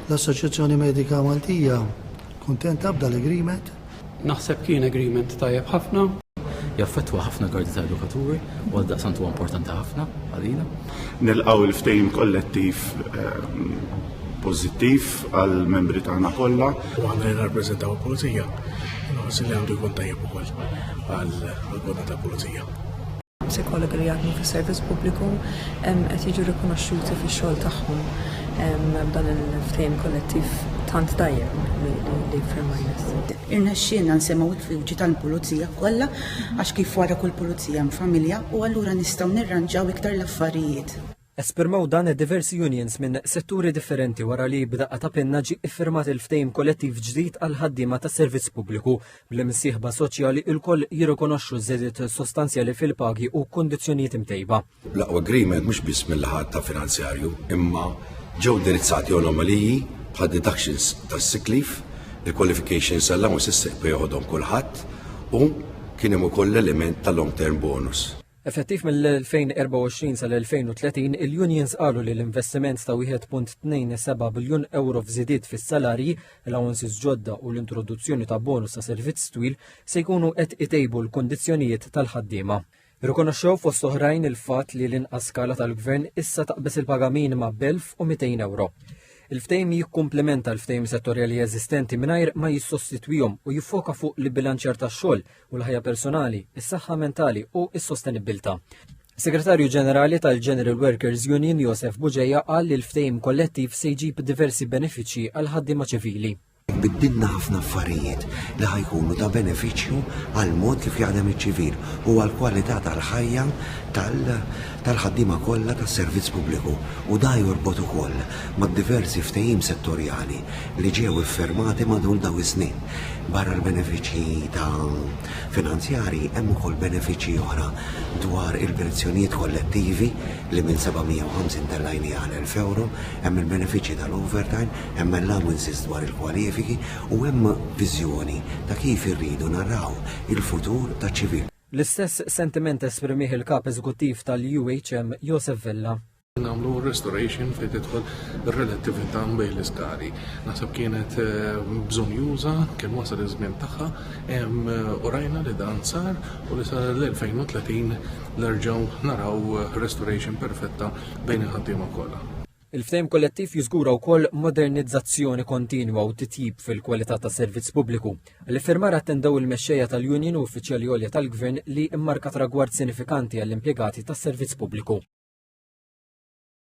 L-Assoċjazzjoni Medika Maltija kuntenta b'dal-agreement? Naħseb kien agreement tajjeb ħafna. Jaffettwa ħafna gardi ta' edukaturi u għal-daqsant huwa importanti ħafna għalina. Nilqgħu il-ftehim kollettiv pożittiv għall-membri tagħna kollha. U għandna nirrappreżentaw il-Pulizija. Nħossi li għandu jkun tajjeb ukoll għall-għodda tal-Pulizija. Psikologi li jaħdmu fis-servizz pubbliku qed jiġu rikonoxxuti fix-xogħol tagħhom b'dan il-ftehim kollettiv tant tajjeb li firmajna. Irnexxielna nsemgħu il-fiduċi tal-pulizija kollha għax kif wara kull pulizija hemm familja u allura nistgħu nirranġaw iktar l-affarijiet. Espirmaw dan diversi unions minn setturi differenti wara li b'daqqa ta' penna ġie iffirmat il-ftehim kollettiv ġdid għal ħaddiema tas servizz pubbliku bl-imsieħba soċjali il-koll jirrikonoxxu żiediet sostanzjali fil-pagi u kundizzjonijiet imtejba. L-aqwa agreement mhux biss mill-ħadd ta' finanzjarju, imma ġew indirizzati anomaliji bħal deductions tas-sick leave, il-qualifications allowance issejħu joħodhom kulħadd u kien hemm ukoll l-element ta' long term bonus. Effettiv mill-2024 sal-2030 il-unions qalu li l-investiment ta' 1.27 biljun euro f'żidiet fis-salarji, allowances ġodda u l-introduzzjoni ta' bonus ta' servizz twil se jkunu qed itejbu l-kundizzjonijiet tal-ħaddiema. Irrikonoxxew fost oħrajn il-fatt li l-inqas skala tal-gvern issa taqbes il-paga minima b'1,200 euro. Il-ftehim jikkumplementa l-ftehim settorjali eżistenti mingħajr ma jissostitwihom u jiffoka fuq l-bilanċjar tax-xogħol u l-ħajja personali, is-saħħa mentali u s-sostenibilità. Segretarju Ġenerali tal-General Workers Union Josef Buġeja qal li l-ftehim kollettiv se jġib diversi benefiċċji għal ħaddiema ċivili. Biddilna ħafna affarijiet li ħajkunu ta' benefiċċju għal mod kif jaħdem iċ-ċivil u għal kwalità tal-ħajja tal-ħaddiema kollha tas-servizz pubbliku u da jorbot ukoll ma' diversi ftehim settorjali li ġew iffirmati madwar dawn is-snin. Barra l-benefiċċji ta' finanzjari hemm ukoll benefiċċji oħra dwar il-pensjonijiet kollettivi li minn 750 tal-lajni għal 1000 euro, hemm il-benefiċċji tal-overtime, hemm allowances dwar il-kwalifiki u hemm viżjoni ta' kif irridu narraw il-futur taċ-ċivil. L-istess sentiment esprimih il-kap eżekuttiv tal-UHM Josef Vella. Namlu restoration fejn tidħol ir-relattività bejn l-iskali. Naħseb kienet bżonn juża, kien wasal iż-żmien tagħha, hemm urajna li dan sar u li sar l-2030 nerġgħu naraw restoration perfetta bejn il-ħaddiema kollha. Il-ftehim kollettiv jiżgura wkoll modernizzazzjoni kontinwa u titjib fil-kwalità tas-servizz pubbliku. L-iffirmar attendew il-mexxejja tal-Union u uffiċjali għolja tal-Gvern li mmarka tragward sinifikanti għall-impjegati tas-servizz pubbliku.